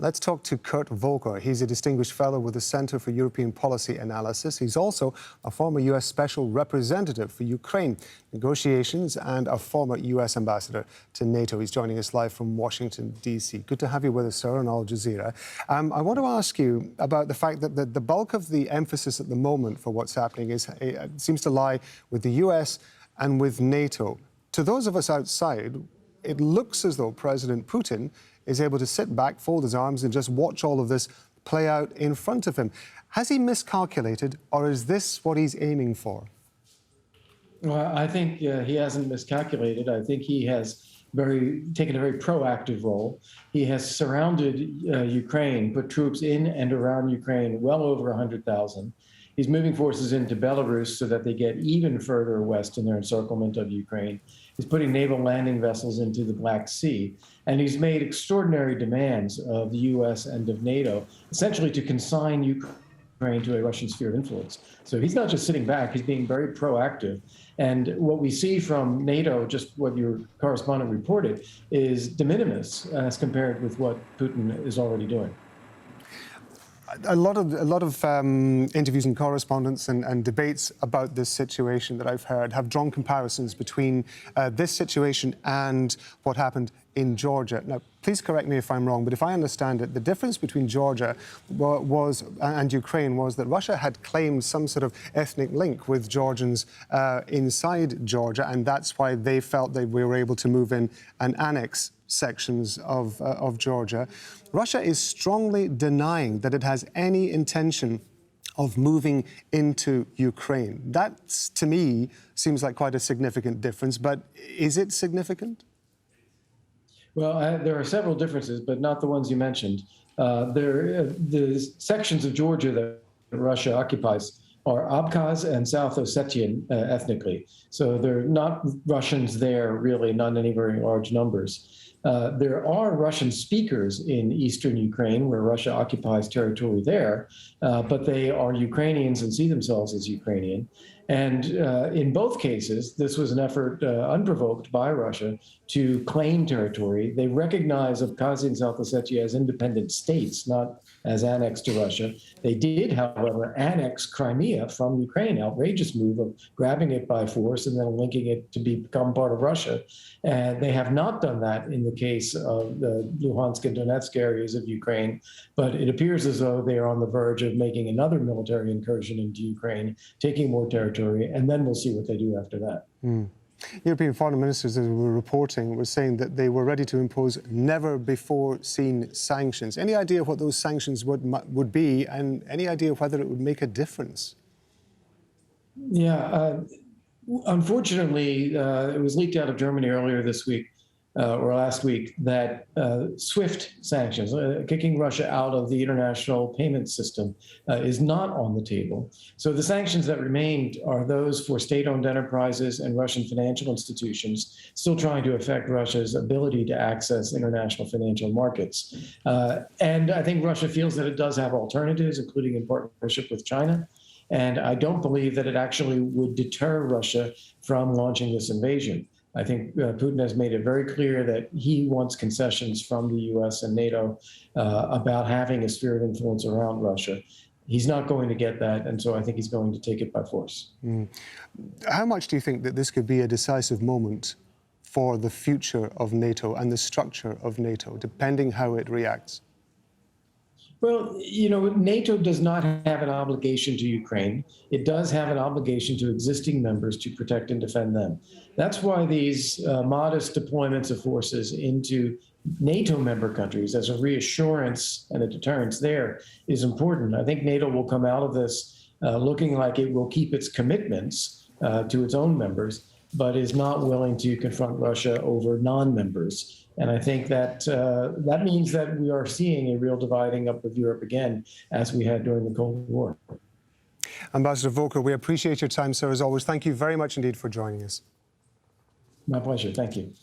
Let's talk to Kurt Volker. He's a distinguished fellow with the Center for European Policy Analysis. He's also a former U.S. Special Representative for Ukraine negotiations and a former U.S. ambassador to NATO. He's joining us live from Washington, D.C. Good to have you with us, sir, on Al Jazeera. I want to ask you about the fact that the bulk of the emphasis at the moment for what's happening seems to lie with the U.S. and with NATO. To those of us outside, it looks as though President Putin is able to sit back, fold his arms and just watch all of this play out in front of him. Has he miscalculated, or is this what he's aiming for? Well, I think he hasn't miscalculated. I think he has taken a very proactive role. He has surrounded Ukraine, put troops in and around Ukraine, well over 100,000. He's moving forces into Belarus so that they get even further west in their encirclement of Ukraine. He's putting naval landing vessels into the Black Sea. And he's made extraordinary demands of the U.S. and of NATO, essentially to consign Ukraine to a Russian sphere of influence. So he's not just sitting back, he's being very proactive. And what we see from NATO, just what your correspondent reported, is de minimis as compared with what Putin is already doing. A lot of interviews and correspondence and debates about this situation that I've heard have drawn comparisons between this situation and what happened in Georgia. Now, please correct me if I'm wrong, but if I understand it, the difference between Georgia and Ukraine was that Russia had claimed some sort of ethnic link with Georgians inside Georgia, and that's why they felt they were able to move in and annex sections of Georgia. Russia is strongly denying that it has any intention of moving into Ukraine. That, to me, seems like quite a significant difference, but is it significant? Well, there are several differences, but not the ones you mentioned. The sections of Georgia that Russia occupies are Abkhaz and South Ossetian ethnically. So there are not Russians there, really, not in any very large numbers. There are Russian speakers in eastern Ukraine, where Russia occupies territory there, but they are Ukrainians and see themselves as Ukrainian. And in both cases, this was an effort unprovoked by Russia to claim territory. They recognize Abkhazia and South Ossetia as independent states, not as annexed to Russia. They did, however, annex Crimea from Ukraine, outrageous move of grabbing it by force and then linking it to become part of Russia. And they have not done that in the case of the Luhansk and Donetsk areas of Ukraine, but it appears as though they are on the verge of making another military incursion into Ukraine, taking more territory, and then we'll see what they do after that. European foreign ministers, as we were reporting, were saying that they were ready to impose never-before-seen sanctions. Any idea what those sanctions would be, and any idea whether it would make a difference? Yeah, unfortunately, it was leaked out of Germany earlier this week, or last week, that SWIFT sanctions, kicking Russia out of the international payment system, is not on the table. So the sanctions that remained are those for state-owned enterprises and Russian financial institutions, still trying to affect Russia's ability to access international financial markets. And I think Russia feels that it does have alternatives, including in partnership with China. And I don't believe that it actually would deter Russia from launching this invasion. I think Putin has made it very clear that he wants concessions from the U.S. and NATO about having a sphere of influence around Russia. He's not going to get that, and so I think he's going to take it by force. How much do you think that this could be a decisive moment for the future of NATO and the structure of NATO, depending how it reacts? Well, you know, NATO does not have an obligation to Ukraine. It does have an obligation to existing members to protect and defend them. That's why these modest deployments of forces into NATO member countries as a reassurance and a deterrence there is important. I think NATO will come out of this looking like it will keep its commitments to its own members, but is not willing to confront Russia over non-members. And I think that that means that we are seeing a real dividing up of Europe again, as we had during the Cold War. Ambassador Volker, we appreciate your time, sir, as always. Thank you very much indeed for joining us. My pleasure. Thank you.